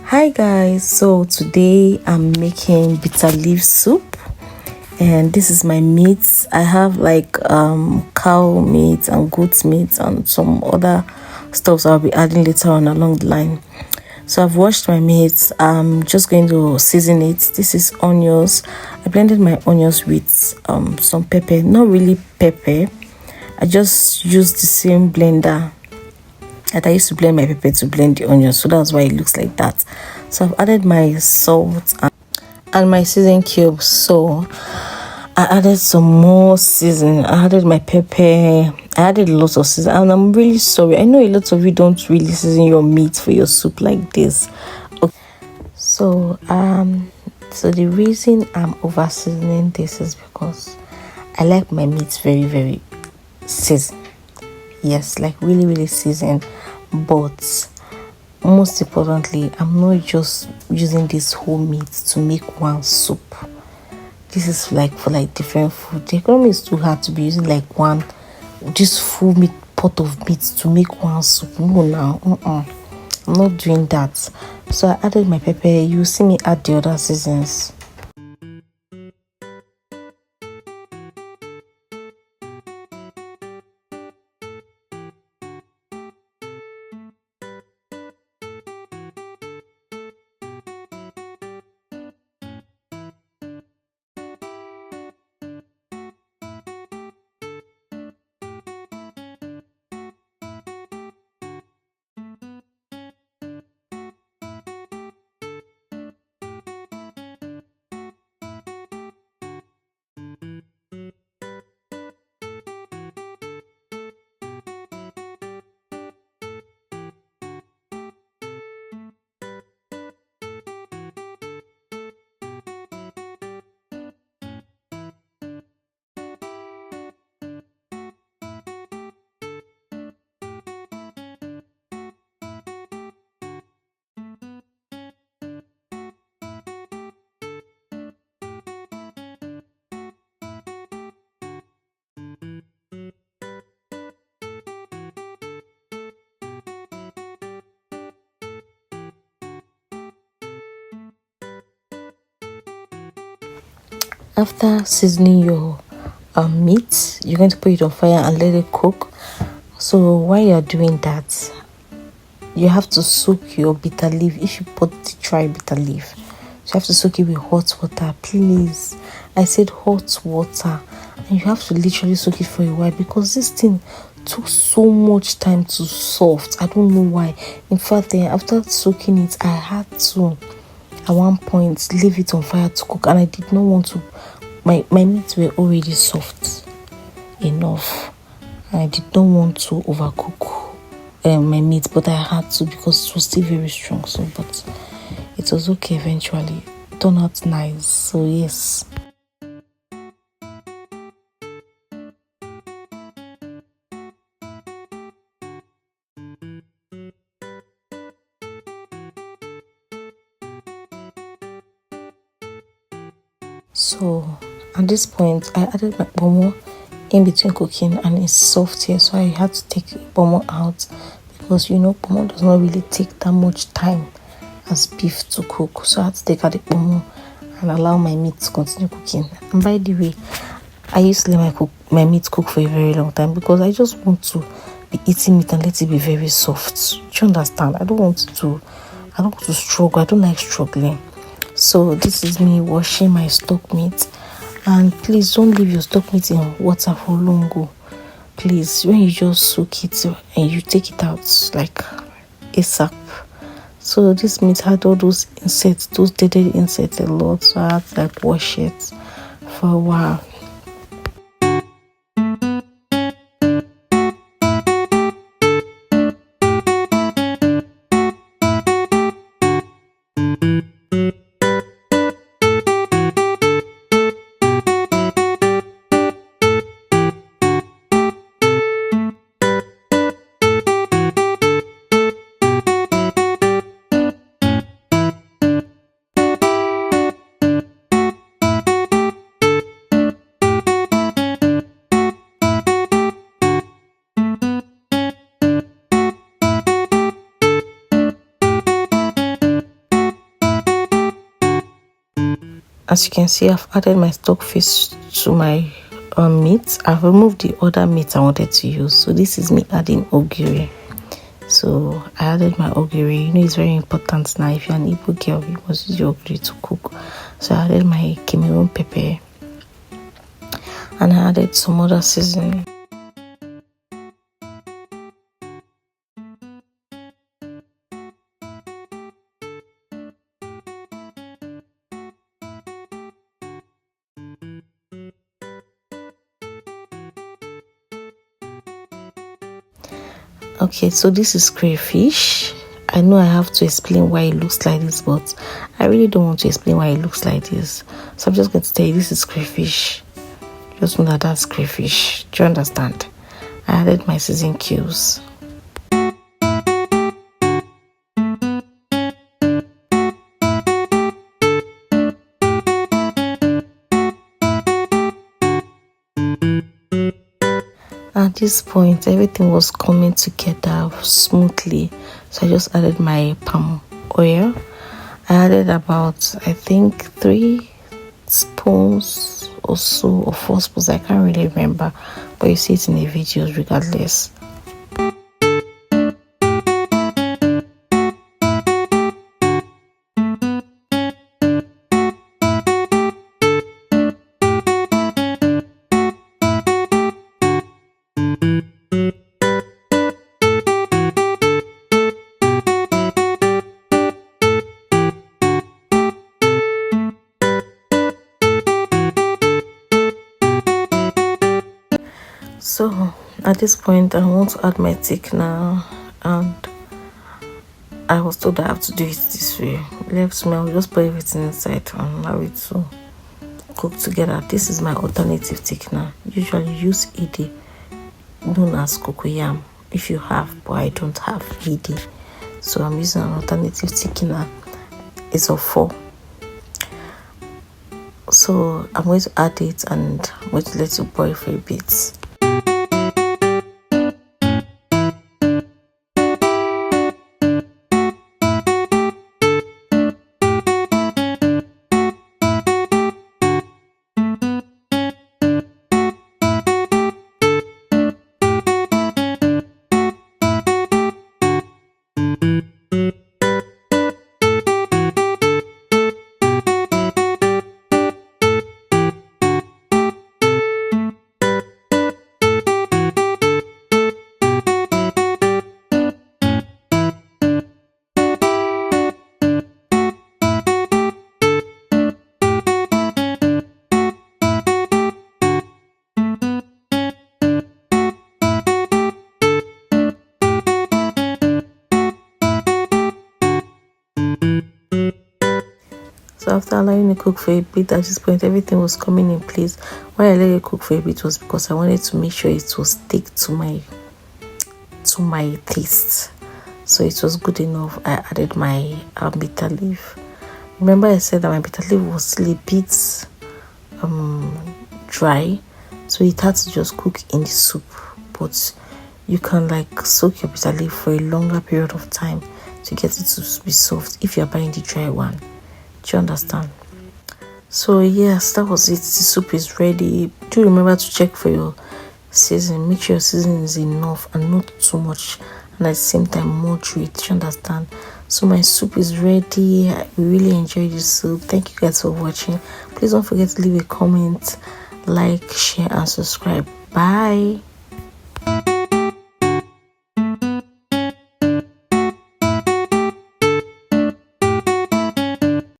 Hi guys, so today I'm making bitter leaf soup and this is my meat. I have like cow meat and goat meat and some other stuff I'll be adding later on along the line. So I've washed my meat. I'm just going to season it. This is onions. I blended my onions with some pepper, not really pepper. I just used the same blender that I used to blend my pepper to blend the onions, so that's why it looks like that. So I've added my salt and my seasoning cubes. So I added some more seasoning. I added my pepper. I added lots of seasoning, and I'm really sorry. I know a lot of you don't really season your meat for your soup like this. Okay. So the reason I'm over seasoning this is because I like my meat very, very seasoned. Yes, like really, really seasoned. But most importantly, I'm not just using this whole meat to make one soup. This is like for like different food. The economy is too hard to be using like this full meat pot of meat to make one soup. No, now, I'm not doing that. So I added my pepper. You see me add the other seasons. After seasoning your meat, you're going to put it on fire and let it cook. So while you're doing that, you have to soak your bitter leaf. If you put the dry bitter leaf, you have to soak it with hot water. Please, I said hot water, and you have to literally soak it for a while because this thing took so much time to soft. I don't know why. In fact, after soaking it, I had to at one point leave it on fire to cook, and I did not want to. My meat were already soft enough, and I did not want to overcook my meat, but I had to because it was still very strong. So, but it was okay eventually. It turned out nice. So yes. So at this point, I added my pomo in between cooking, and it's soft here, so I had to take pomo out because pomo does not really take that much time as beef to cook. So I had to take out the pomo and allow my meat to continue cooking. And by the way, I used to let my meat cook for a very long time because I just want to be eating meat and let it be very soft. Do you understand? I don't want to struggle. I don't like struggling. So this is me washing my stock meat, and please don't leave your stock meat in water for long. Please, when you just soak it and you take it out like ASAP. So this meat had all those insects, those dead insects a lot, so I had to like wash it for a while. As you can see, I've added my stockfish to my meat. I've removed the other meat I wanted to use. So this is me adding ogiri. So I added my ogiri. You know, it's very important now. If you're an Igbo girl, you must use your ogiri to cook. So I added my Cameroon pepper, and I added some other seasoning. Okay, so this is crayfish. I know I have to explain why it looks like this, but I really don't want to explain why it looks like this. So I'm just going to tell you this is crayfish. Just know that that's crayfish. Do you understand? I added my seasoning cubes. At this point, everything was coming together smoothly. So I just added my palm oil. I added about, I think, 3 spoons or so, or 4 spoons. I can't really remember, but you see it in the videos regardless. So at this point, I want to add my thickener, and I was told I have to do it this way. Left me, I'll just put everything inside and allow it to cook together. This is my alternative thickener. Usually use Agidi, known as cocoyam, if you have, but I don't have Agidi, so I'm using an alternative thickener. It's of 4. So I'm going to add it, and I'm going to let it boil for a bit. So after allowing it cook for a bit, at this point everything was coming in place. Why I let it cook for a bit was because I wanted to make sure it was stick to my taste. So it was good enough. I added my bitter leaf. Remember I said that my bitter leaf was still a bit dry, so it had to just cook in the soup. But you can like soak your bitter leaf for a longer period of time to get it to be soft if you're buying the dry one. Do you understand? So yes, that was it. The soup is ready. Do remember to check for your seasoning. Make sure your seasoning is enough and not too much, and at the same time moderate. Do you understand? So my soup is ready. I really enjoyed this soup. Thank you guys for watching. Please don't forget to leave a comment, like, share, and subscribe. Bye.